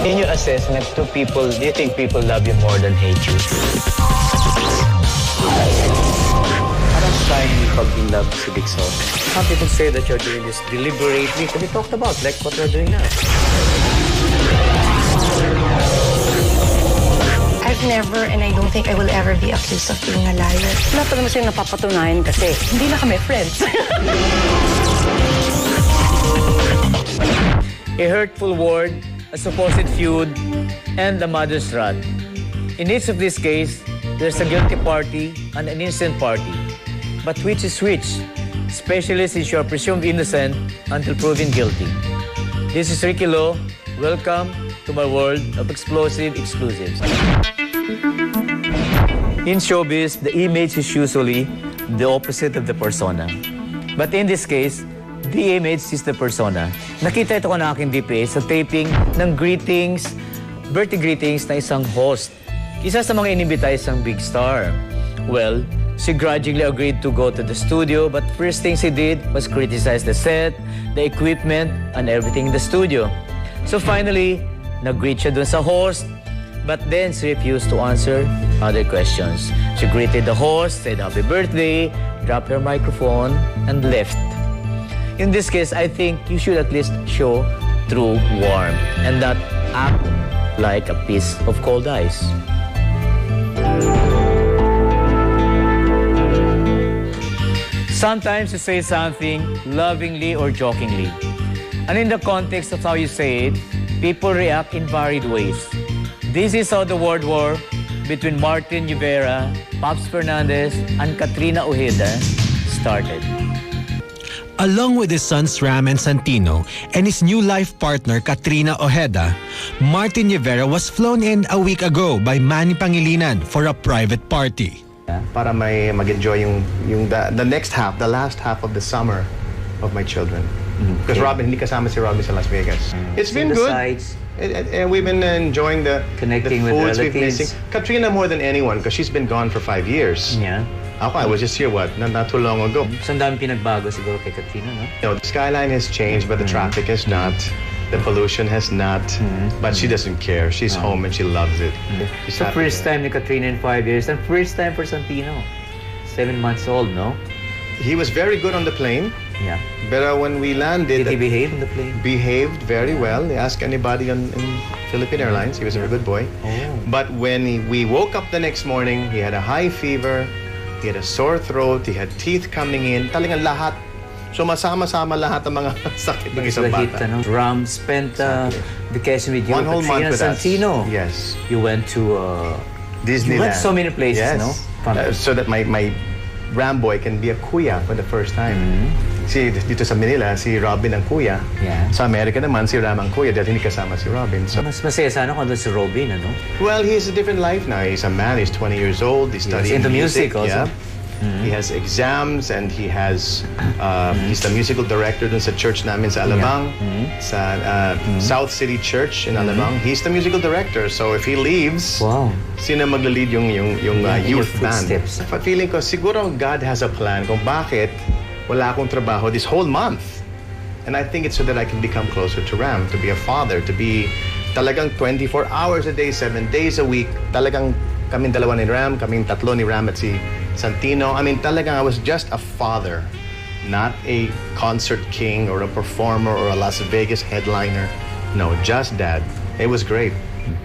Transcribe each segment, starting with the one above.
In your assessment, do you think people love you more than hate you? Parang sign pag in love si Dixon. Some people say that you're doing this deliberately. Can we talk about like what we're doing now? I've never, and I don't think I will ever be accused of being a liar. Wala pa naman siya napapatunayan kasi hindi na kami friends. A hurtful word, a supposed feud, and a mother's wrath. In each of these cases, there's a guilty party and an innocent party. But which is which? Especially since you are presumed innocent until proven guilty. This is Ricky Lo. Welcome to my world of explosive exclusives. In showbiz, the image is usually the opposite of the persona. But in this case, the image is the persona. Nakita ito ko na aking DPA sa taping ng birthday greetings na isang host. Isa sa mga inimbita isang big star. Well, she grudgingly agreed to go to the studio, but first thing she did was criticize the set, the equipment, and everything in the studio. So finally, nag-greet siya dun sa host, but then she refused to answer other questions. She greeted the host, said happy birthday, dropped her microphone, and left. In this case, I think you should at least show true warmth and not act like a piece of cold ice. Sometimes you say something lovingly or jokingly. And in the context of how you say it, people react in varied ways. This is how the word war between Martin Rivera, Pops Fernandez, and Katrina Ojeda started. Along with his sons Ram and Santino and his new life partner Katrina Ojeda, Martin Rivera was flown in a week ago by Manny Pangilinan for a private party. Para mag-enjoy the next half, the last half of the summer of my children. Because Robin, hindi kasama si Robin sa Las Vegas. It's been good. Sights, And we've been enjoying Connecting the with foods we've relatives. missing. Katrina more than anyone because she's been gone for 5 years. yeah. Ako, I was just here, not too long ago. So, ang dami pinagbago siguro kay Katrina, no? You know, the skyline has changed, but the traffic has not. The pollution has not. But she doesn't care. She's home and she loves it. She's So, happy first there. time ni Katrina in 5 years, and first time for Santino. 7 months old, no? He was very good on the plane. Yeah. But when we landed, Did he behave on the plane? behaved very well. Ask anybody in Philippine Airlines. He was a very good boy. Oh. But when we woke up the next morning, he had a high fever, he had a sore throat, he had teeth coming in. Talagang lahat. So masama-sama lahat ng mga sakit ng It's isang the hit, bata. ano? Ram spent vacation with you, One whole Katrina month with us. Santino. Yes. You went to Disneyland. You went so many places, yes. no? Fun. So that my Ram boy can be a kuya for the first time. Si dito sa Manila, si Robin ang kuya. Yeah. Sa Amerika naman, si Ram ang kuya dahil hindi kasama si Robin. So, Mas masaya sana kung doon si Robin, ano? well, he's a different life now. He's a man. He's 20 years old. He's studying into music also. Yeah. He has exams and he has he's the musical director dun sa church namin sa Alabang, sa South City Church in Alabang. He's the musical director. So if he leaves, Wow. sino magla-lead yung in youth your band? footsteps. Feeling ko siguro God has a plan kung bakit wala akong trabaho this whole month. And I think it's so that I can become closer to Ram, to be a father, to be talagang 24 hours a day, 7 days a week. Talagang kaming dalawa ni Ram, kaming tatlo ni Ram at si Santino. I mean, talagang I was just a father, not a concert king or a performer or a Las Vegas headliner. No, just dad. It was great.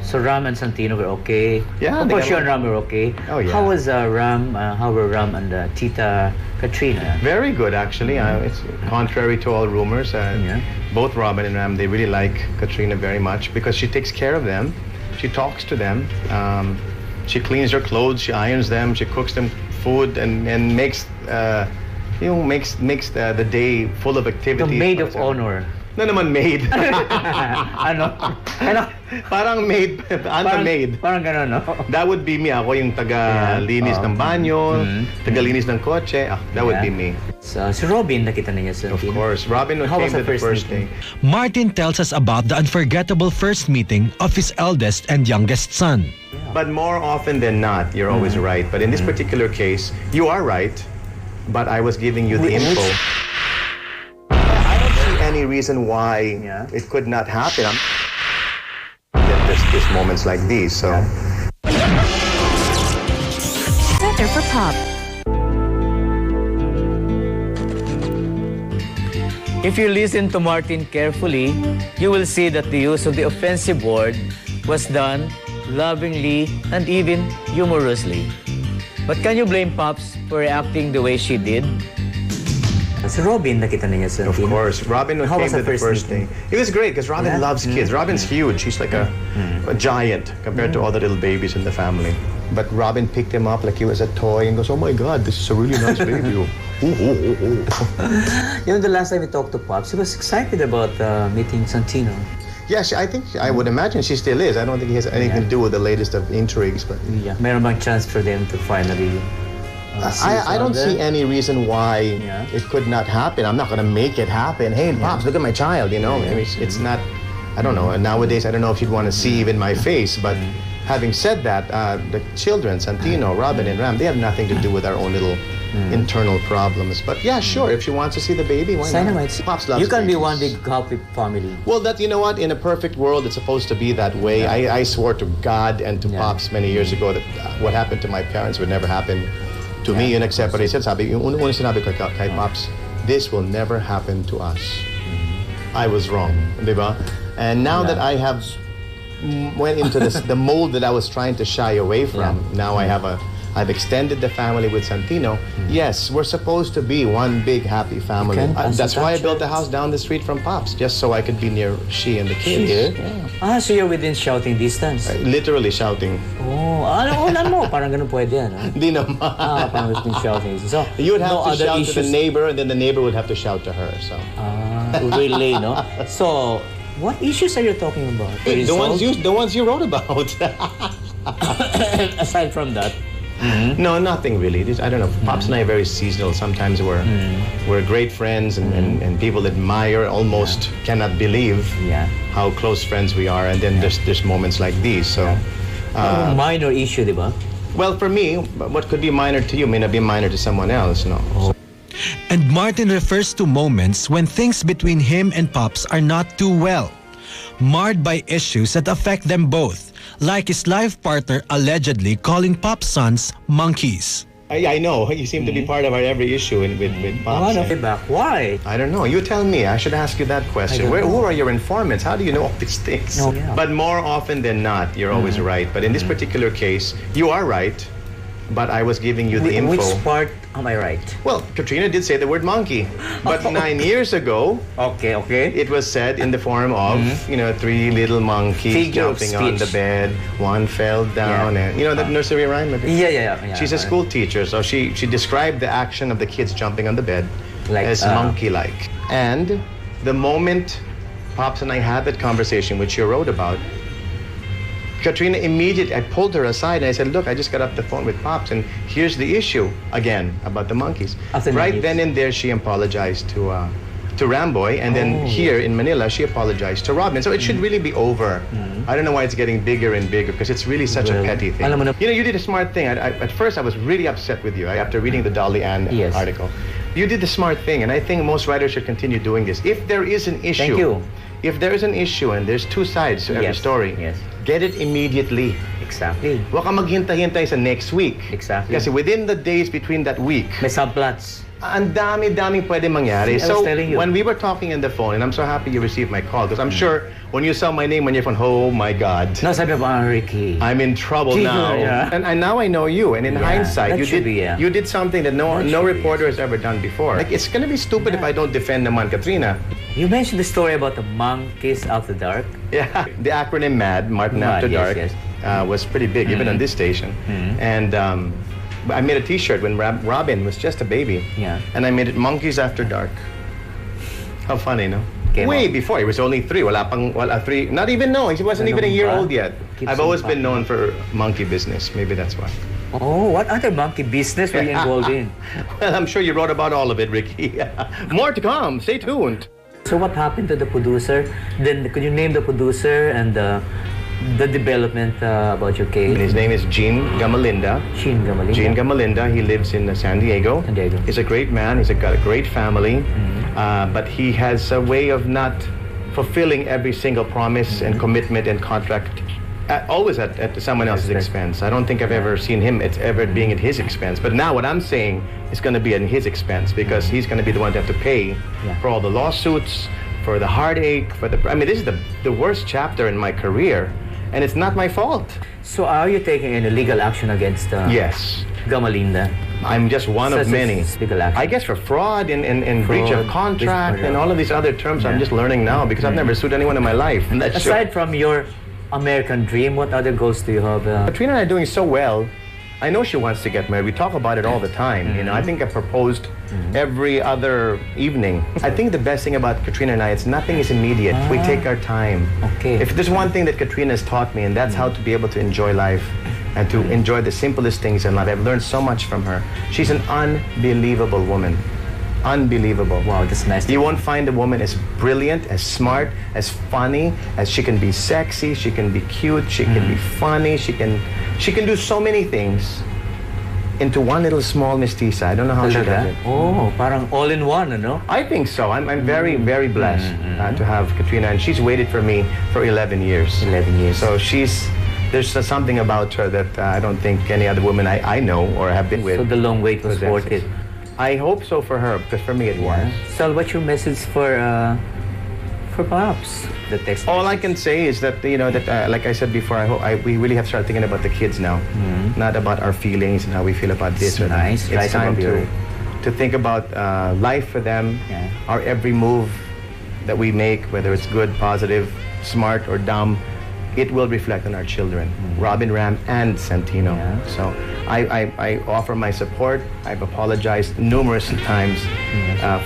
So Ram and Santino were okay. Yeah, Of they course, got you and Ram were okay. Oh, yeah. How was Ram? How were Ram and Tita Katrina? Very good, actually. It's contrary to all rumors. Yeah. Both Robin and Ram, they really like Katrina very much because she takes care of them. She talks to them. She cleans their clothes. She irons them. She cooks them food and makes makes the day full of The activities. maid of honor. Na naman maid. Ano? Parang maid. Ano maid? Parang gano'n, no? That would be me. Ako yung taga-linis ng banyo, taga-linis ng kotse. That would be me. So, si Robin, nakita niya sa Of course. Robin How was came the to the first first day. meeting? Martin tells us about the unforgettable first meeting of his eldest and youngest son. But more often than not, you're always right. But in this particular case, you are right. But I was giving you the info. I don't see any reason why Yeah. it could not happen. there's moments like these. So. Center for Pop. If you listen to Martin carefully, you will see that the use of the offensive word was done lovingly and even humorously. But can you blame Pops for reacting the way she did? Si Robin, nakita niya sa Of course. Robin How came was to the the first first meeting? thing. It was great because Robin Yeah? loves kids. Robin's huge. She's like a giant compared to all the little babies in the family. But Robin picked him up like he was a toy and goes, "Oh my God, this is a really nice baby." Ooh, ooh, ooh, ooh. You know, the last time we talked to Pops, he was excited about meeting Santino. Yes, I would imagine she still is. I don't think he has anything to do with the latest of intrigues, but Yeah. Meron bang chance for them to finally see each I don't other? see any reason why Yeah. it could not happen. I'm not going to make it happen. Hey, Pops, look at my child, you know. I mean, it's not, I don't know. Nowadays, I don't know if you'd want to see even my face, but having said that, the children, Santino, Robin, and Ram, they have nothing to do with our own little internal problems. But yeah, sure, if she wants to see the baby, why Sana not? might see. Pops loves You can be babies. one big happy family. Well, that, you know what? In a perfect world, it's supposed to be that way. I swore to God and to Yeah. Pops many years ago that what happened to my parents would never happen to me. Yun except what he said. Sabi, yung unang sinabi ko kay Pops, this will never happen to us. I was wrong, di ba? And now that I have went into this, the mold that I was trying to shy away from, now I've extended the family with Santino. Yes, we're supposed to be one big happy family. can That's why I built concentrate. the house down the street from Pops, just so I could be near she and the kids. So you're within shouting distance. Literally shouting. Oh, ano mo? Parang ganun pwede, ano? Hindi naman. Parang within shouting distance. So, You would have no to other shout to the issues. neighbor, and then the neighbor would have to shout to her. So Relay, no? So, what issues are you talking about? the ones you wrote about. Aside from that, No, nothing really. I don't know. Pops and I are very seasonal. Sometimes we're great friends and people admire, almost cannot believe how close friends we are. And then there's moments like these. So, minor issue, di ba? well, for me, what could be minor to you may not be minor to someone else. No. And Martin refers to moments when things between him and Pops are not too well, marred by issues that affect them both, like his life partner allegedly calling Pop's sons monkeys. I know. You seem to be part of our every issue with Pops. Back. Why? I don't know. You tell me. I should ask you that question. Who are your informants? How do you know all these things? No, yeah. But more often than not, you're always right. But in this particular case, you are right. But I was giving you the info. Which part am I right? Well, Katrina did say the word monkey. But 9 years ago, Okay. it was said in the form of, 3 little monkeys Figure of jumping on the speech. bed. One fell down. And, that nursery rhyme? Yeah. She's a school teacher, so she described the action of the kids jumping on the bed Like, as monkey-like. And the moment Pops and I had that conversation, which you wrote about, Katrina immediately, I pulled her aside and I said, look, I just got off the phone with Pops and here's the issue, again, about the monkeys. After 9 Right years. then and there, she apologized to Ramboy, and then here in Manila, she apologized to Robin. So it should really be over. I don't know why it's getting bigger and bigger, because it's really such a petty thing. alam mo na- You did a smart thing. At first, I was really upset with you after reading the Dolly Ann Yes. article. You did the smart thing, and I think most writers should continue doing this. If there is an issue, Thank you. If there is an issue and there's two sides to every Yes, story, yes. get it immediately. Exactly. Huwag kang maghintay-hintay sa next week. Exactly. Kasi within the days between that week, May subplots. ang dami-daming pwede mangyari. I was So, telling you. when we were talking on the phone, and I'm so happy you received my call, because I'm sure when you saw my name on your phone, oh my God, No, sabi pa, Ricky. I'm in trouble now. Yeah. And now I know you, and in Yeah, hindsight, that you should did be, yeah. you did something that no That should be, reporter has ever done before. Like, it's gonna be stupid if I don't defend naman, Katrina. You mentioned the story about the monkeys after dark. Yeah, the acronym MAD, Martin MAD, After yes, Dark, yes. was pretty big, even on this station. And I made a T-shirt when Robin was just a baby. Yeah. And I made it Monkeys After Dark. How funny, no? Came Way out. before, he was only 3. Wala 3. Not even, no, he wasn't even a year pa? old yet. Keeps I've always on been known for monkey business. Maybe that's why. Oh, what other monkey business were you involved in? Well, I'm sure you wrote about all of it, Ricky. More to come. Stay tuned. So what happened to the producer? Then could you name the producer and the development about your case? His name is Gene Gamalinda. Gene Gamalinda. Gene Gamalinda. He lives in San Diego. San Diego. He's a great man. He's got a great family. But he has a way of not fulfilling every single promise and commitment and contract always at someone else's expense. I don't think I've ever seen him it's ever being at his expense. But now what I'm saying is going to be at his expense because he's going to be the one to have to pay for all the lawsuits, for the heartache, I mean, this is the worst chapter in my career, and it's not my fault. So are you taking any legal action against Yes. Gamalinda? I'm just one of Such many. as legal action. I guess for fraud and breach of Fraud, contract and all of these other terms I'm Yeah. just learning now because I've never sued anyone in my life. And that's Aside from your American dream, what other goals do you have? Katrina and I are doing so well. I know she wants to get married. We talk about it all the time. You know, I think I proposed every other evening. I think the best thing about Katrina and I, it's nothing is immediate. We take our time. Okay. If there's one thing that Katrina has taught me, and that's how to be able to enjoy life and to enjoy the simplest things in life. I've learned so much from her. She's an unbelievable woman. Unbelievable. Wow, that's nice. You won't find a woman as brilliant, as smart, as funny, as she can be sexy, she can be cute, she can be funny, she can do so many things into one little small mestiza. I don't know how she does it. Oh, parang all in one, ano? I think so. I'm very, very blessed to have Katrina, and she's waited for me for 11 years. 11 years. So there's something about her that I don't think any other woman I know or have been with. So the long wait was possesses. worth it. I hope so for her, because for me it was. So what's your message for Pops? The text. All I can say is that, you know, that like I said before, we really have to start thinking about the kids now, not about our feelings and how we feel about this It's or that. nice. It's Rise time above your- to think about life for them, Yeah. our every move that we make, whether it's good, positive, smart, or dumb. It will reflect on our children, Robin, Ram, and Santino. Yeah. So I offer my support. I've apologized numerous times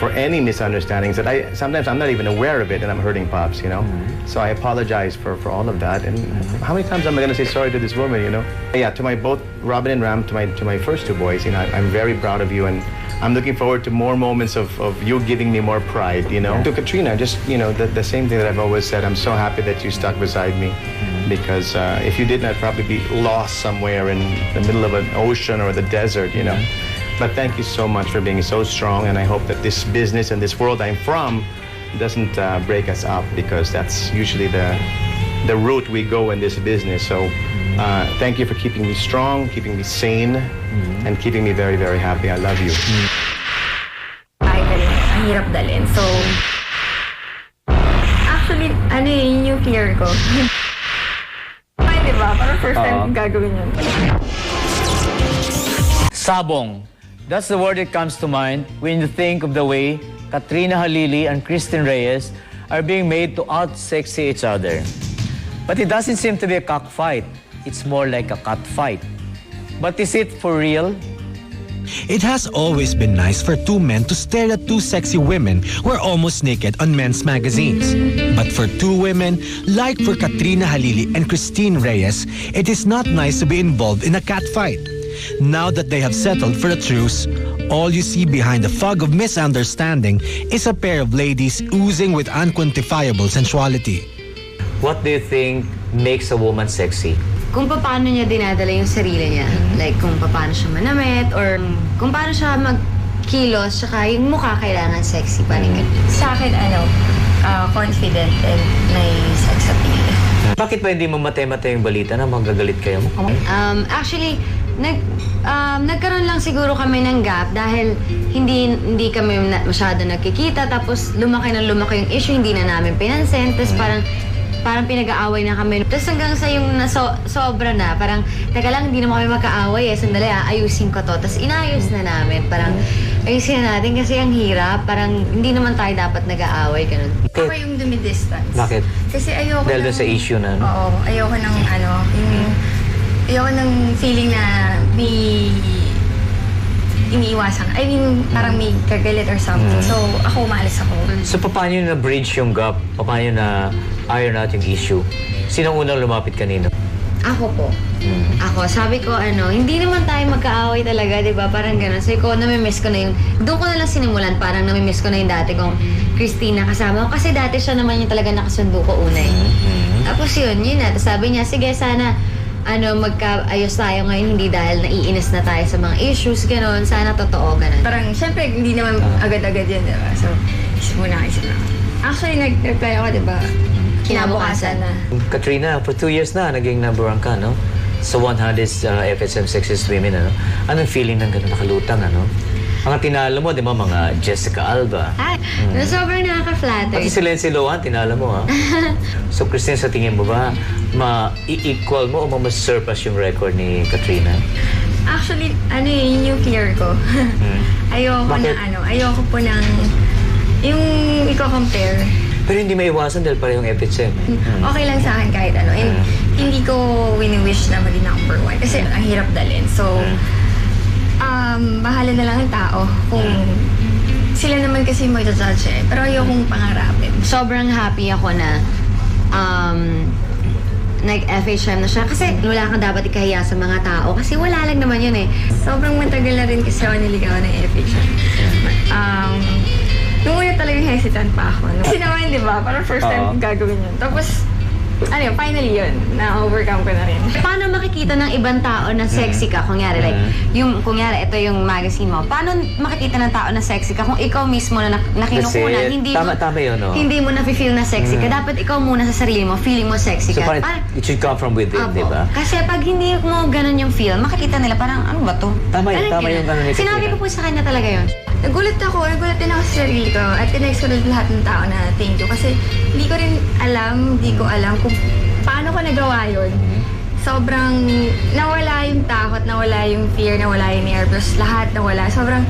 for any misunderstandings that sometimes I'm not even aware of it and I'm hurting Pops, you know. So I apologize for all of that. And how many times am I going to say sorry to this woman, you know? Yeah, to my both Robin and Ram, to my first two boys, you know, I'm very proud of you, and I'm looking forward to more moments of you giving me more pride, you know. To Katrina, just, you know, the same thing that I've always said. I'm so happy that you stuck beside me, because if you didn't, I'd probably be lost somewhere in the middle of an ocean or the desert, you know. But thank you so much for being so strong, and I hope that this business and this world I'm from doesn't break us up, because that's usually the route we go in this business. So thank you for keeping me strong, keeping me sane, and keeping me very, very happy. I love you. Ang hirap dalhin. So, actually, ano yun yung fear ko. Ay, diba? Parang first time gagawin yun. Sabong. That's the word that comes to mind when you think of the way Katrina Halili and Christine Reyes are being made to out-sexy each other. But it doesn't seem to be a cockfight. It's more like a cat fight. But is it for real? It has always been nice for two men to stare at two sexy women who are almost naked on men's magazines. But for two women, like for Katrina Halili and Christine Reyes, it is not nice to be involved in a catfight. Now that they have settled for a truce, all you see behind the fog of misunderstanding is a pair of ladies oozing with unquantifiable sensuality. What do you think makes a woman sexy? Kung paano niya dinadala yung sarili niya. Like, kung paano siya manamit, or kung paano siya magkilos, tsaka yung mukha kailangan sexy pa rin. Sa akin, confident and may sex appeal. Bakit ba hindi mamatay-matay yung balita na magagalit kayo? Actually, nagkaroon lang siguro kami ng gap dahil hindi kami masyado nagkikita, tapos lumaki yung issue, hindi na namin pinansin, tapos parang pinag-aaway na kami. Tapos hanggang sa yung sobra na, parang, teka lang, hindi naman kami magkaaway sandali, ayusin ko to. Tapos inayos na namin, parang ayusin na natin kasi ang hirap, parang hindi naman tayo dapat nag-aaway, ganun. Ako yung dumidistance. Bakit? Kasi ayoko Dahil doon sa issue na, no? Oo, ayoko ng ayoko ng feeling na may iniiwasan. I mean, parang may kagalit or something. So, ako, maalis ako. So, paano nyo na-bridge yung gap? Paano nyo na-iron out yung issue? Sino unang lumapit kanino? Ako po. Ako, sabi ko, hindi naman tayo magkaaway talaga, di ba? Parang gano'n. Sabi ko, namimiss ko na yung, doon ko na lang sinimulan, parang namimiss ko na yung dati kong Christina kasama ko. Kasi dati siya naman yung talaga nakasundo ko una eh. Tapos yun na. Tapos sabi niya, sige, sana, magkaayos tayo ngayon, hindi dahil naiinis na tayo sa mga issues, gano'n. Sana totoo, gano'n. Parang, syempre, hindi naman agad-agad yun, diba? So, isip muna. Actually, nag-reply ako, diba? kinabukasan na. Katrina, for 2 years na, naging number 1 ka, no? Sa 100 FSM Sexiest Women, ano? Anong feeling ng gano'n nakalutang, ano? Mga tinalo mo, di ba, mga Jessica Alba. Ay, sobrang nakaka-flatter. Pati si Lindsay Lohan, tinalo mo, ha? So, Christine, sa tingin mo ba, ma-equal mo o ma-surpass yung record ni Katrina? Actually, yun yung fear ko. Bakit? Ayoko po ng, yung i-compare. Pero hindi maiwasan dahil parehong FHM. Okay lang sa akin kahit ano. And hindi ko wini-wish na maging number 1 kasi ang hirap dalhin. So, bahala na lang ang tao kung sila naman kasi mag-judge eh. Pero ayokong pangarapin. Sobrang happy ako na nag-FHM na siya. Kasi wala kang dapat ikahiya sa mga tao. Kasi wala lang naman yun eh. Sobrang matagal na rin kasi ako niligawan ng FHM. Nung una talagang hesitant pa ako. Kasi naman, di ba? Parang first time kong gagawin yun. Tapos, finally yun. Na-overcome ko na rin. Paano makikita ng ibang tao na sexy ka? Kunyari, kunyari, ito yung magazine mo. Paano makikita ng tao na sexy ka kung ikaw mismo na nakinukunan, hindi mo, tama yun, no? hindi mo na-feel na sexy ka. Dapat ikaw muna sa sarili mo, feeling mo sexy So, ka. parang it should come from within, di ba? Kasi pag hindi mo ganun yung feel, makikita nila parang, ano ba to? Tama yung ano ni Katrina. Sinabi ko po sa kanya talaga yun. Nagulat din ako sa sarili ko at tinext ko rin lahat ng tao na thank you kasi hindi ko alam kung paano ko nagawa yun. Sobrang nawala yung takot, nawala yung fear, nawala yung nervous, lahat nawala. Sobrang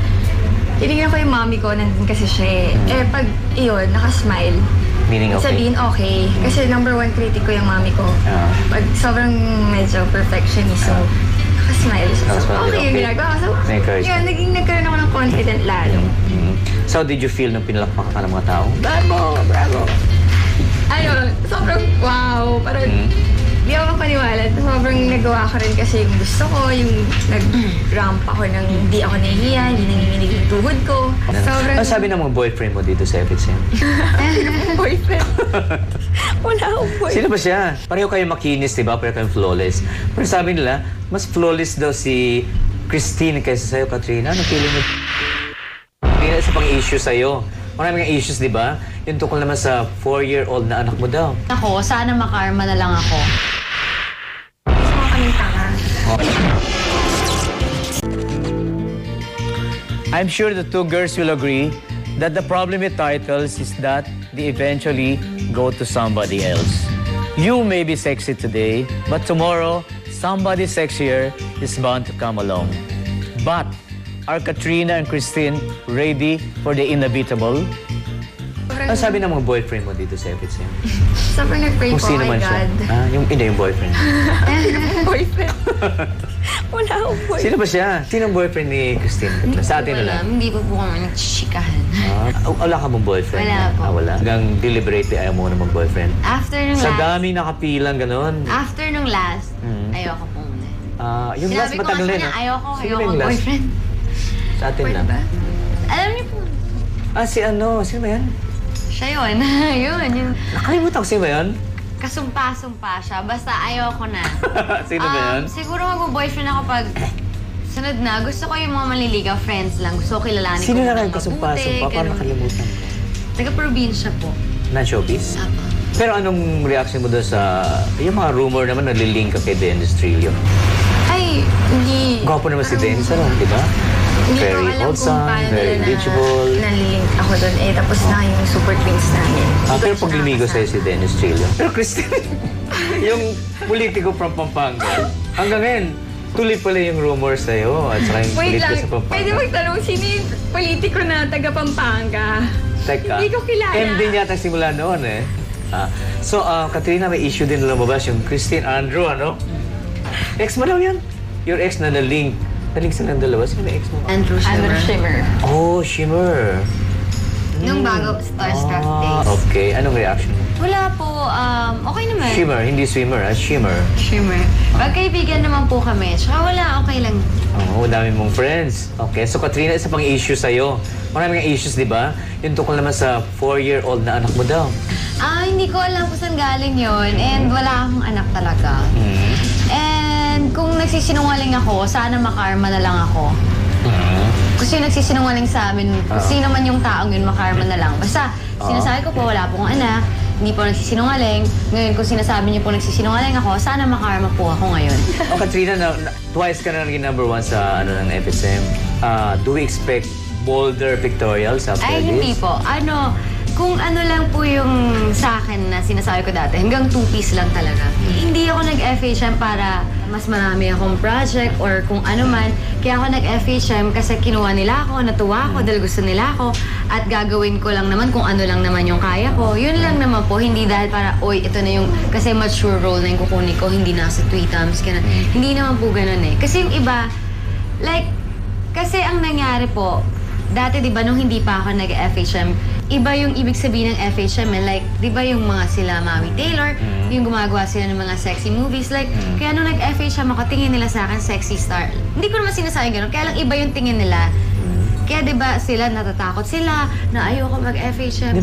tinignan ko yung mommy ko, nandun kasi siya eh. Pag iyon, nakasmile. Meaning okay? Sabihin okay. Kasi number 1 critic ko yung mommy ko. Pag sobrang medyo perfectionist, so nakasmile. So, okay yung ginagawa. So, yun, nagkaroon ako ng confident lalo. So, did you feel nung pinalakpak ka ng mga tao? Bravo! Sobrang wow. Parang di ako makapaniwala. Sobrang nagawa ko rin kasi yung gusto ko, yung nag-ramp ako ng hindi ako nahihiya, hindi nanginginig yung tuhod ko. Sobrang... Ano sabi ng mga boyfriend mo dito sa FHM? boyfriend? Wala akong boyfriend. Sino ba siya? Pareho kayo makinis, diba? Pareho kayong flawless. Pero sabi nila, mas flawless daw si Christine kaysa sa'yo, Katrina. Ano feeling mo? Hindi na isa pang issue sa'yo. Maraming issues, di ba? Yung tungkol naman sa 4-year-old na anak mo daw. Ako, sana makarma na lang ako. Gusto ko kaming tanga. I'm sure the two girls will agree that the problem with titles is that they eventually go to somebody else. You may be sexy today, but tomorrow, somebody sexier is bound to come along. But are Katrina and Christine ready for the inevitable? Ano sabi ng mga boyfriend mo dito sa FHM? Sobrang nag-pray Kung po, sino oh my man siya? God. Yung boyfriend. Boyfriend? Wala akong boyfriend. Sino ba siya? Sino ang boyfriend ni Christine? Sa atin na lang. Hindi po kami nagchikahan. Wala ka mong boyfriend? Wala po. Wala? Hanggang deliberately ayaw mo na mag-boyfriend? After nung Sa last... daming nakapilang ganon. After nung last, ayoko po muna. Yung last Sinabi ko matagal nga sa din. kanya, ayoko Sino yung last? mag-boyfriend. Sa atin Pwede lang. ba? Alam niyo po, Sino ba yan? siya yun. Yun. Nakalimutan ko, sino ba yan? Kasumpa-sumpa siya. Basta ayoko na. Sino ba yan? Siguro mag-boyfriend ako pag sunod na. Gusto ko yung mga manliligaw, friends lang. Gusto ko kilalanin Sino ko na munang kayo kasumpa-sumpa? mabuti, Paano ganun. nakalimutan ko? Taga-probinsya po. Na-showbiz? Apo. Pero anong reaction mo doon sa... Yung mga rumor naman nalilink ka kay Dennis Trillo? Ay, hindi. Gwapo naman si Dennis, di ba? Hindi ko Very alam kung wholesome, paano very nila reachable. nalilink ako doon. Tapos na yung super twins namin. Pero pag lumigo sa'yo si Dennis Trillo. Pero Christine, yung politiko from Pampanga, hanggang ngayon, tuloy pala yung rumor sa'yo at saka yung Wait politiko lang, sa Pampanga. pwede magtanong, sino yung politiko na taga Pampanga? Teka, Hindi ko kilala. MD yata simula noon eh. Katrina, may issue din na lumabas yung Christine Andrew, ano? Ex mo daw yan? Your ex na na-link. Na-link silang dalawa. Sino may ex mo? Andrew Shimmer. Oh, Shimmer. Nung bago, Starstruck Days. Okay. Anong reaction mo? Wala po, okay naman. Shimmer, hindi swimmer, Shimmer. Shimmer. Magkaibigan naman po kami. Tsaka wala, okay lang. Oo, dami mong friends. Okay, so Katrina, isa pang issue sa'yo. Maraming issues, di ba? Yung tungkol naman sa 4-year-old na anak mo daw. Hindi ko alam kung saan galing yun. And wala akong anak talaga. And kung nagsisinungaling ako, sana makarma na lang ako. Kung sino nagsisinungaling sa amin, kung sino man yung taong yun, makarma na lang. Basta, sinasabi ko po, wala pong anak. hindi po nagsisinungaling. Ngayon, kung sinasabi niyo po nagsisinungaling ako, sana makarma po ako ngayon. O Katrina, twice ka na naging number 1 sa ng FSM. Do we expect bolder pictorials after Ay, this? hindi po. Kung ano lang po yung sa akin na sinasabi ko dati, hanggang 2-piece lang talaga. Hindi ako nag-FHM para mas marami akong project or kung ano man. Kaya ako nag-FHM kasi kinuha nila ako, natuwa ako dahil gusto nila ako at gagawin ko lang naman kung ano lang naman yung kaya ko. Yun lang naman po, hindi dahil para, oy, ito na yung, kasi mature role na yung kukunin ko, hindi na sa 3 times. Hindi naman po ganun eh. Kasi yung iba, like, kasi ang nangyari po, dati di ba nung hindi pa ako nag-FHM, iba yung ibig sabihin ng FHM. Like, di ba yung mga sila Mami Taylor, yung gumagawa sila ng mga sexy movies. Like, kaya nung nag-FHM ako, tingin nila sa akin sexy star. Hindi ko naman sinasabi gano'n, kaya lang iba yung tingin nila. Kaya di ba sila, natatakot sila na ayoko mag-FHM.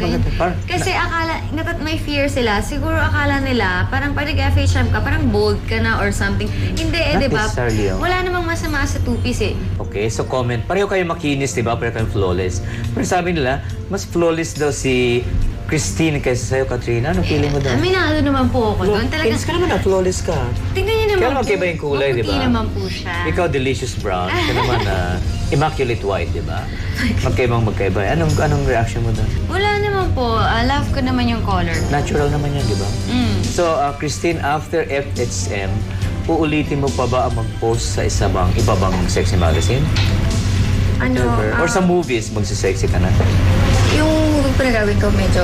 Kasi akala, may fear sila. Siguro akala nila, parang pag nag-FHM ka, parang bold ka na or something. Hindi eh, di ba? Wala namang masama sa 2-piece eh. Okay, so comment. Pareho kayo makinis, di ba? Pareho kayo flawless. Pero sabi nila, mas flawless daw si Christine kaysa sa'yo, Katrina. Anong feeling mo doon? Aminado naman po ako doon. Talagang, Kinis ka naman na, flawless ka. tingnan niyo naman Kaya naman magkaiba yung kulay, di ba? Maputi naman po siya. Ikaw, delicious brown. Ikaw naman, immaculate white, di ba? Magkaiba. Anong reaction mo doon? Wala naman po. Love ko naman yung color. Natural naman yan, di ba? So, Christine, after FHM, uulitin mo pa ba ang mag-post sa iba bang sexy magazine? Or sa movies, magsisexy ka na? Yung movie po na gawin ko, medyo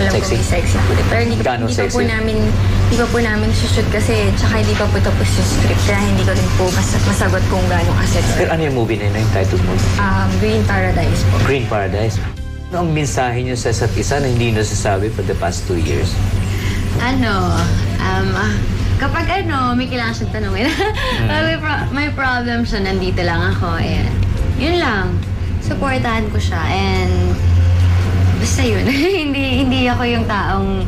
alam Sexy? ko may sexy po. Pero hindi pa po namin shoot kasi tsaka hindi pa po tapos yung script. Kaya hindi ko rin po masagot kung gano'ng assets. Pero ano yung movie na yun? Yung title mo? Green Paradise po. Green Paradise. Ano ang mensahe niyo sa isa't isa na hindi nasasabi for the past 2 years? Kapag may kailangan siyang tanungin. May problem siya, nandito lang ako. Ayan. Yun lang. Supportahan ko siya. And basta yun. hindi ako yung taong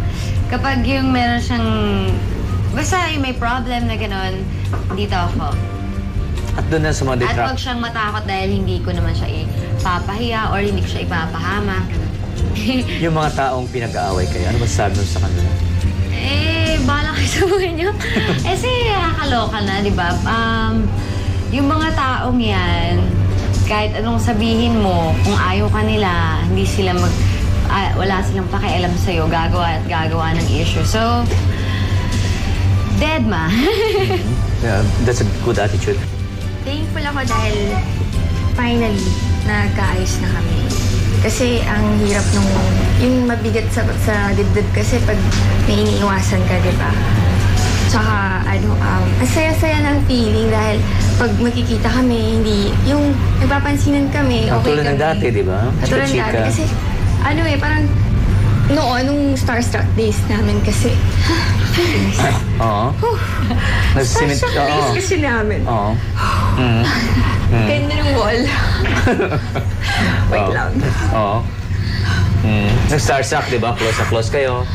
kapag yung meron siyang basta yung may problem na gano'n, dito ako. At doon na sa mga At detract. huwag siyang matakot dahil hindi ko naman siya ipapahiya or hindi ko siya ipapahama. Yung mga taong pinag-aaway kayo, ano masasabi mo sa kanila? Bahala kayo sa buhay niyo. Kasi nakakaloka na, di ba? Yung mga taong yan, kahit anong sabihin mo, kung ayaw ka nila, hindi sila wala silang pakialam sa'yo, gagawa at gagawa ng issue. So, dead ma. Yeah, that's a good attitude. Thankful ako dahil finally, nagkaayos na kami. Kasi ang hirap yung mabigat sa dibdib kasi pag may iniiwasan ka, di ba? Tsaka, ang saya-saya ng feeling dahil pag makikita kami, hindi, yung nagpapansinan kami, okay Tulad ng kami. dati, di ba? Tulad ng Chika-chika. dati. Kasi, parang, nung Starstruck days namin kasi, Oo. Starstruck days kasi namin. Oo. Ganda ng wall. Wait lang. Oo. Nag-starstruck, di ba? Close na close kayo.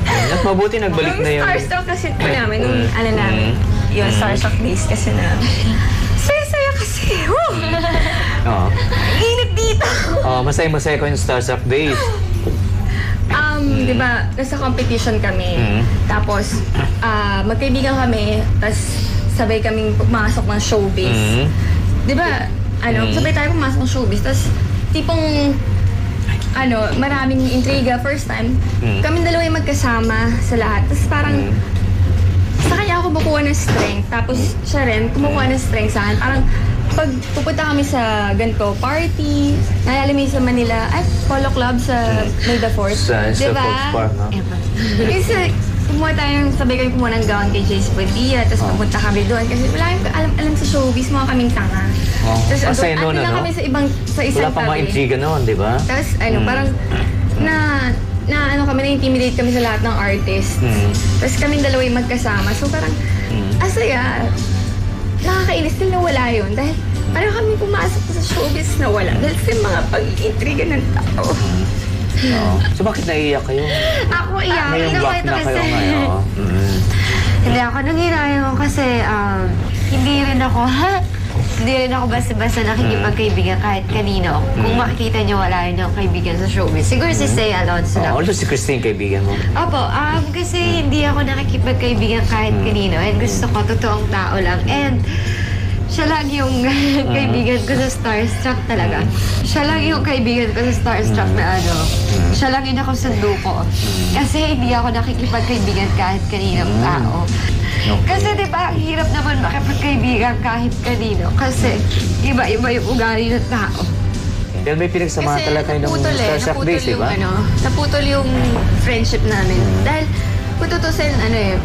At mabuti nagbalik na yung... Starstruck kasi po namin, nung namin, yung Starstruck days kasi namin. Saya-saya kasi. Oo. Init dito. Masaya-masaya ko yung starstruck days. Di ba, nasa competition kami. Tapos, magkaibigan kami, tapos sabay kaming pumasok ng showbiz. Di ba, sabay tayo pumasok ng showbiz, tapos tipong, maraming intriga first time. Kaming dalawa yung magkasama sa lahat. Tapos parang, sa kanya ako kumukuha ng strength, tapos siya rin kumukuha ng strength sa akin. Parang, pag pupunta kami sa ganito party, naalala mo sa Manila, Polo Club sa May the 4th. Sa Folks Park, no? Kasi kumuha tayong, sabay kami kumuha ng gown kay Jace Padilla, tapos pupunta kami doon. Kasi wala kami alam sa showbiz, mga kaming tanga. Tapos Masaya noon, lang kami sa isang Wala pa mga intriga noon, di ba? Tapos parang na-intimidate kami sa lahat ng artists. Tapos kaming dalawa yung magkasama. So parang, asaya. Nakakainis din na wala yun. Dahil parang kami pumasok sa showbiz na wala. Dahil sa mga pag-iintriga ng tao. So bakit naiiyak kayo? Ako iyak. Ngayong block na kayo ngayon. Hindi ako nanginayang ko kasi hindi rin ako Hindi rin ako basta-basta nakikipagkaibigan kahit kanino. Kung makikita niyo, wala rin akong kaibigan sa showbiz. Siguro si Say Alonso lang. Although si Christine, kaibigan mo. Opo, kasi hindi ako nakikipagkaibigan kahit kanino. And gusto ko, totoong tao lang. And siya lang yung kaibigan ko sa Starstruck talaga. Siya lang yung kaibigan ko sa Starstruck na ano. Siya lang yung nakasundo ko. Kasi hindi ako nakikipagkaibigan kahit kaninong tao. Kasi diba, ang hirap naman makipagkaibigan kahit kanino. Kasi iba-iba yung ugali ng tao. Dahil may pinagsamahan talaga kayo ng Starstruck Days, di ba? Naputol yung friendship namin. Dahil kung tutusin,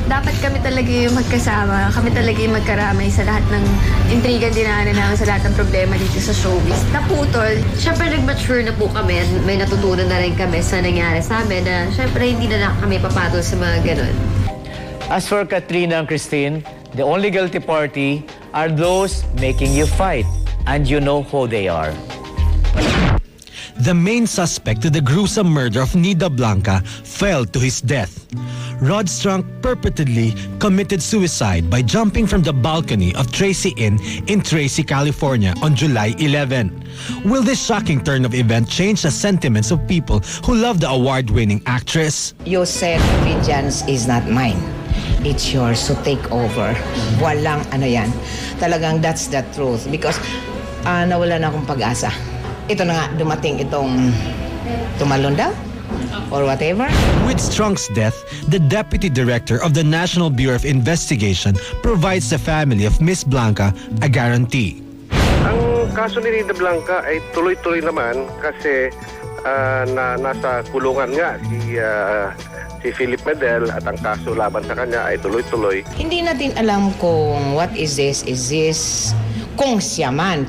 dapat kami talaga yung magkasama. Kami talaga yung magkaramay sa lahat ng intriga dinaanan namin, sa lahat ng problema dito sa showbiz. Naputol. Siyempre, nag-mature na po kami. May natutunan na rin kami sa nangyari sa amin na siyempre hindi na lang kami papatol sa mga ganun. As for Katrina and Christine, the only guilty party are those making you fight. And you know who they are. The main suspect to the gruesome murder of Nida Blanca fell to his death. Rod Strunk purportedly committed suicide by jumping from the balcony of Tracy Inn in Tracy, California on July 11. Will this shocking turn of events change the sentiments of people who love the award-winning actress? You said vengeance is not mine. It's yours, so take over. Walang ano yan. Talagang that's the truth. Because nawala na akong pag-asa. Ito na nga, dumating itong tumalon daw or whatever. With Strunk's death, the Deputy Director of the National Bureau of Investigation provides the family of Miss Blanca a guarantee. Ang kaso ni Nida Blanca ay tuloy-tuloy naman kasi nasa kulungan nga si Philip Medel at ang kaso laban sa kanya ay tuloy-tuloy. Hindi natin alam kung what is this, kung siya man,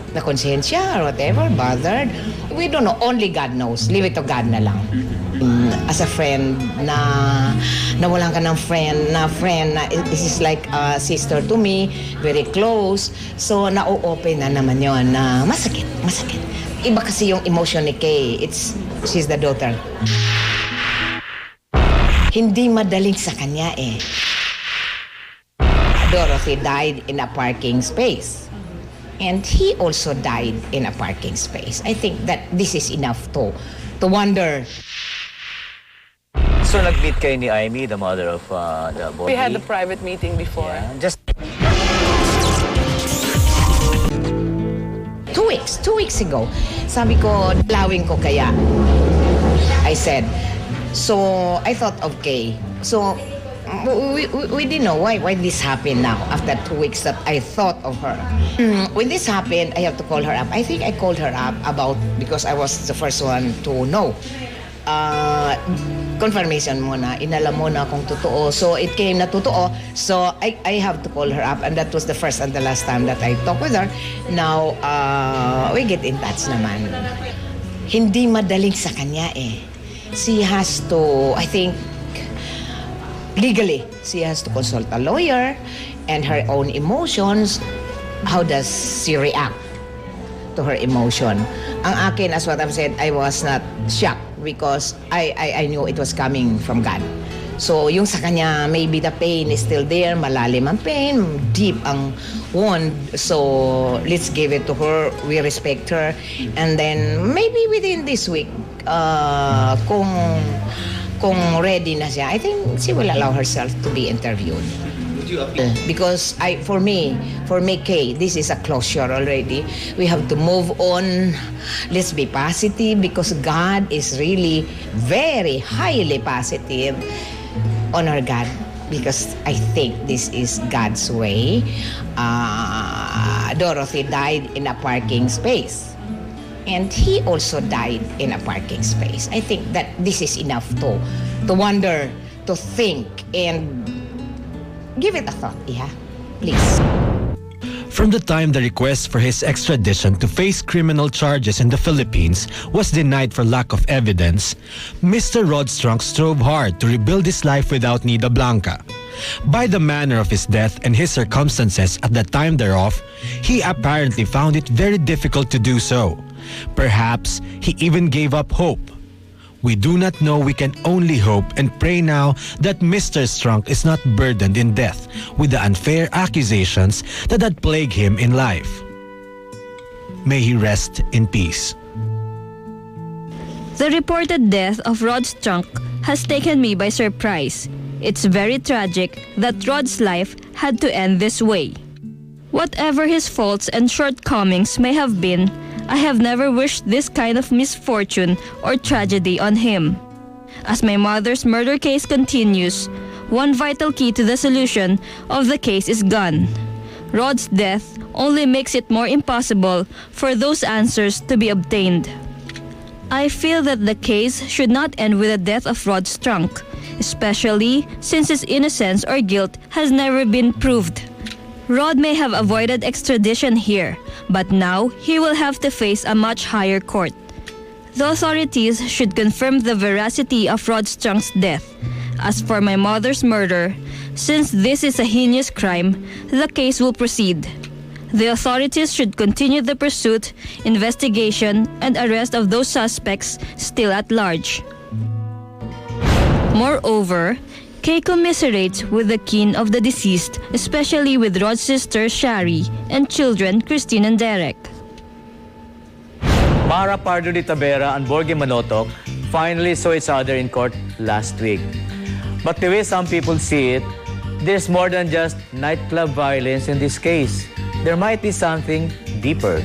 na konsensya or whatever, bothered. We don't know. Only God knows. Leave it to God na lang. As a friend na nawalan ka ng friend na this is like a sister to me, very close. So, na-open na naman yon na masakit. Iba kasi yung emotion ni Kay. She's the daughter. Hindi madaling sa kanya eh. Dorothy died in a parking space. And he also died in a parking space. I think that this is enough to wonder. So nag-meet kayo ni Amy, the mother of the body? We had a private meeting before. Yeah, just 2 weeks ago, sabi ko, dalawin ko kaya. I said, so I thought of Kay. So we didn't know why this happened now after 2 weeks that I thought of her. When this happened, I have to call her up. I think I called her up because I was the first one to know. Confirmation muna, inalam mo na kung totoo. So it came na totoo. So I have to call her up, and that was the first and the last time that I talked with her. Now, we get in touch naman. Hindi madaling sa kanya eh. She has to, I think, legally, she has to consult a lawyer and her own emotions. How does she react to her emotion? Ang akin, as what I've said, I was not shocked because I knew it was coming from God. So, yung sa kanya, maybe the pain is still there, malalim ang pain, deep ang wound. So, let's give it to her. We respect her. And then, maybe within this week, kung ready na siya, I think she will allow herself to be interviewed. Because for me, Kay, this is a closure already. We have to move on. Let's be positive because God is really very highly positive. Honor God because I think this is God's way. Dorothy died in a parking space. And he also died in a parking space. I think that this is enough to wonder, to think, and give it a thought, Iha. Please. From the time the request for his extradition to face criminal charges in the Philippines was denied for lack of evidence, Mr. Rod Strunk strove hard to rebuild his life without Nida Blanca. By the manner of his death and his circumstances at the time thereof, he apparently found it very difficult to do so. Perhaps he even gave up hope. We do not know. We can only hope and pray now that Mr. Strunk is not burdened in death with the unfair accusations that had plagued him in life. May he rest in peace. The reported death of Rod Strunk has taken me by surprise. It's very tragic that Rod's life had to end this way. Whatever his faults and shortcomings may have been, I have never wished this kind of misfortune or tragedy on him. As my mother's murder case continues, one vital key to the solution of the case is gone. Rod's death only makes it more impossible for those answers to be obtained. I feel that the case should not end with the death of Rod Strunk, especially since his innocence or guilt has never been proved. Rod may have avoided extradition here, but now he will have to face a much higher court. The authorities should confirm the veracity of Rod Strunk's death. As for my mother's murder, since this is a heinous crime, the case will proceed. The authorities should continue the pursuit, investigation, and arrest of those suspects still at large. Moreover, Kay commiserates with the kin of the deceased, especially with Rod's sister Shari and children Christine and Derek. Mara Pardo de Tavera and Borgie Manotoc finally saw each other in court last week. But the way some people see it, there's more than just nightclub violence in this case. There might be something deeper.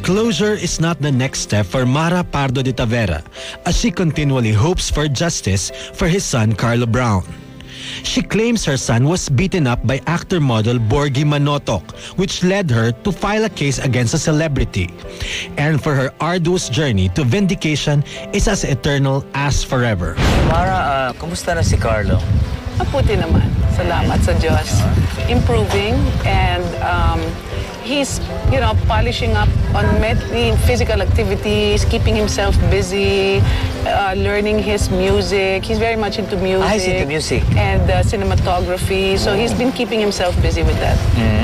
Closure is not the next step for Mara Pardo de Tavera as she continually hopes for justice for his son Carlo Brown. She claims her son was beaten up by actor-model Borgie Manotoc, which led her to file a case against a celebrity. And for her arduous journey to vindication is as eternal as forever. Mara, kumusta na si Carlo? Mabuti naman. Salamat sa Diyos. Improving and he's, polishing up on physical activities, keeping himself busy, learning his music. He's very much into music. He's into music. And cinematography. So he's been keeping himself busy with that.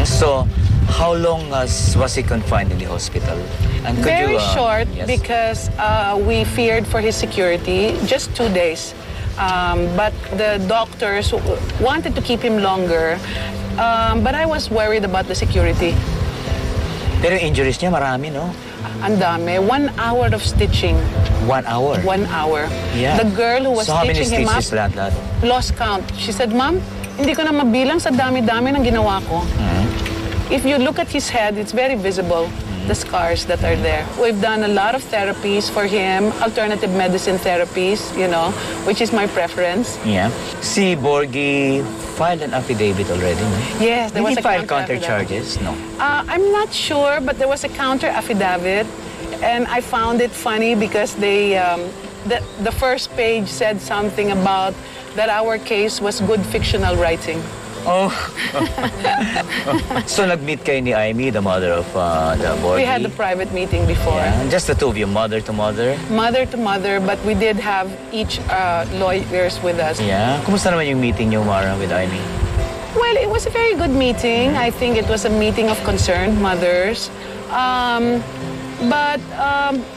So, how long was he confined in the hospital? And could Very you, short yes. because we feared for his security. Just 2 days. But the doctors wanted to keep him longer. But I was worried about the security. Pero injuries niya marami, no? Ang dami. 1 hour of stitching. 1 hour? 1 hour. Yeah. The girl who was so stitching him up how many stitches lahat? lost count. She said, Ma'am, hindi ko na mabilang sa dami-dami ng ginawa ko. If you look at his head, it's very visible, the scars that are there. We've done a lot of therapies for him, alternative medicine therapies, which is my preference. Yeah. Si Borgie filed an affidavit already, no? Yes, there was a file counter counter-affidavit. charges? No. I'm not sure, but there was a counter affidavit, and I found it funny because they, the first page said something about that our case was good fictional writing. Oh. So nag-meet kayo ni Amy, the mother of the Borgie? We had a private meeting before. Yeah. Just the two of you, mother to mother? Mother to mother, but we did have each lawyers with us. Yeah. Kumusta naman yung meeting niyo, Mara, with Amy? Well, it was a very good meeting. I think it was a meeting of concerned mothers. But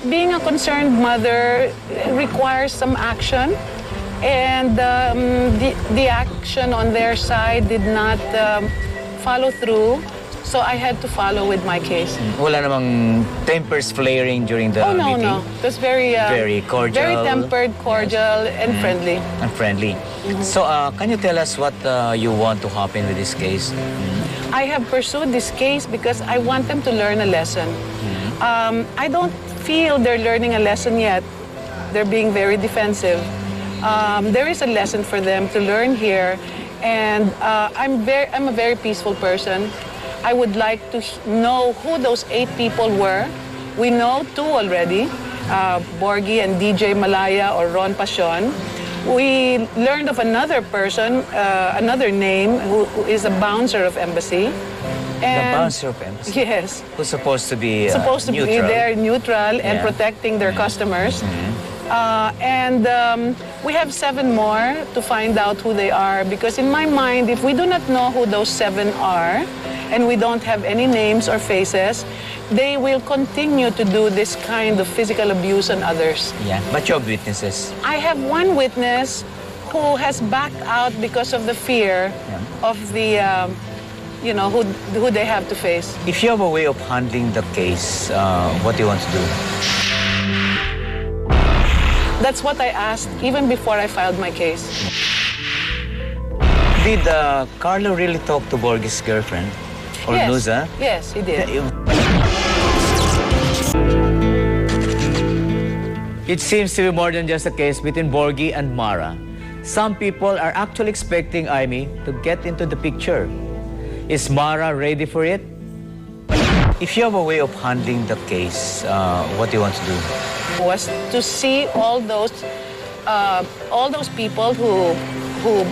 being a concerned mother requires some action. And the action on their side did not follow through. So I had to follow with my case. Wala namang tempers flaring during the meeting? No. It was very cordial. Very tempered, cordial, and friendly. And friendly. So can you tell us what you want to happen with this case? I have pursued this case because I want them to learn a lesson. I don't feel they're learning a lesson yet. They're being very defensive. There is a lesson for them to learn here, and I'm a very peaceful person. I would like to know who those 8 people were. We know 2 already, Borgie and DJ Malaya or Ron Pasion. We learned of another person, another name, who is a bouncer of embassy. The bouncer of embassy? Yes. Who's supposed to be supposed to neutral. be there, neutral, and Yeah. protecting their customers. And we have 7 more to find out who they are, because in my mind, if we do not know who those 7 are, and we don't have any names or faces, they will continue to do this kind of physical abuse on others. Yeah, but you have witnesses. I have one witness who has backed out because of the fear of the, who they have to face. If you have a way of handling the case, what do you want to do? That's what I asked even before I filed my case. Did Carlo really talk to Borgie's girlfriend? Or Yes. Nusa? Yes, he did. It seems to be more than just a case between Borgie and Mara. Some people are actually expecting Amy to get into the picture. Is Mara ready for it? If you have a way of handling the case, what do you want to do? Was to see all those people who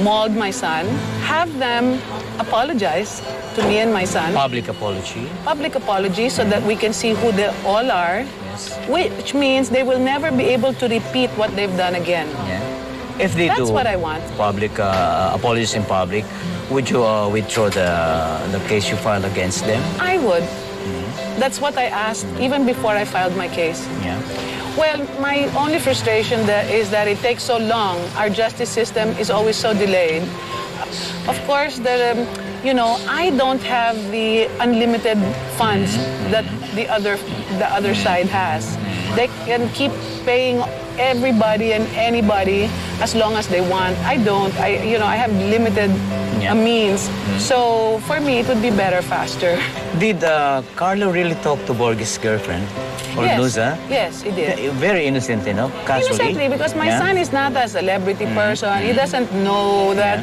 mauled my son, have them apologize to me and my son. Public apology. Public apology so that we can see who they all are. Yes. Which means they will never be able to repeat what they've done again. Yeah. If they That's do what I want. public apologies in public, would you withdraw the case you filed against them? I would. That's what I asked even before I filed my case. Yeah. Well, my only frustration is that it takes so long. Our justice system is always so delayed. Of course, I don't have the unlimited funds that the other side has. They can keep paying everybody and anybody as long as they want. I don't. I have limited means. So for me, it would be better faster. Did Carlo really talk to Borgie's girlfriend? Or Yes. Nusa? Yes, he did. Very innocent, casually. Innocently, because my son is not a celebrity person. He doesn't know that,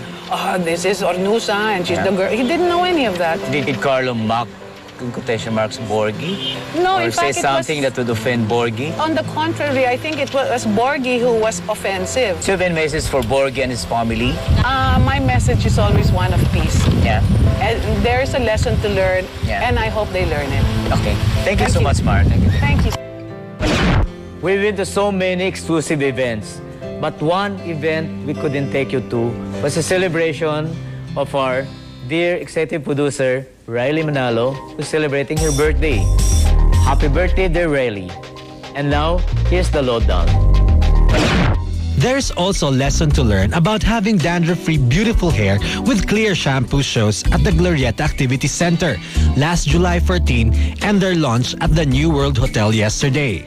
this is Ornusa and she's the girl. He didn't know any of that. Did Carlo mock, in quotation marks, Borgie? No, or in say fact, it something was- that would offend Borgie? On the contrary, I think it was Borgie who was offensive. So you have any message for Borgie and his family? My message is always one of peace. Yeah. And there is a lesson to learn, Yeah. and I hope they learn it. Okay. Thank you Thank so you. much, Mara. Thank you. Thank you. We've been to so many exclusive events, but one event we couldn't take you to was a celebration of our dear executive producer, Riley Manalo, who's celebrating her birthday. Happy birthday, dear Riley. And now, here's the lowdown. There's also a lesson to learn about having dandruff-free beautiful hair with Clear shampoo shows at the Glorieta Activity Center last July 14 and their launch at the New World Hotel yesterday.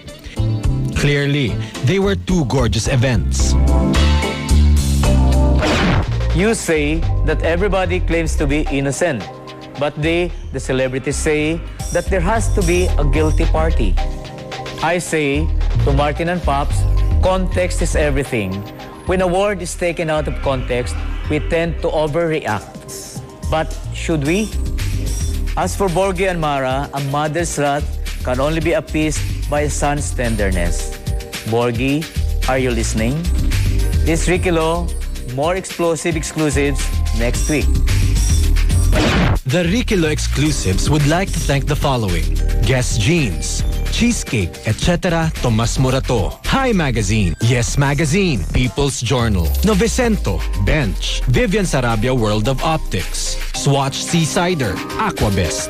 Clearly, they were two gorgeous events. You say that everybody claims to be innocent, but they, the celebrities, say that there has to be a guilty party. I say to Martin and Pops, context is everything. When a word is taken out of context, we tend to overreact. But should we? As for Borgie and Mara, a mother's wrath can only be appeased by a son's tenderness. Borgie, are you listening? This is Ricky Lo. More explosive exclusives next week. The Ricky Lo exclusives would like to thank the following: Guess Jeans, Cheesecake, etc. Tomas Morato, Hi Magazine, Yes Magazine, People's Journal, Novecento, Bench, Vivian Sarabia World of Optics, Swatch Seasider, Aquabest.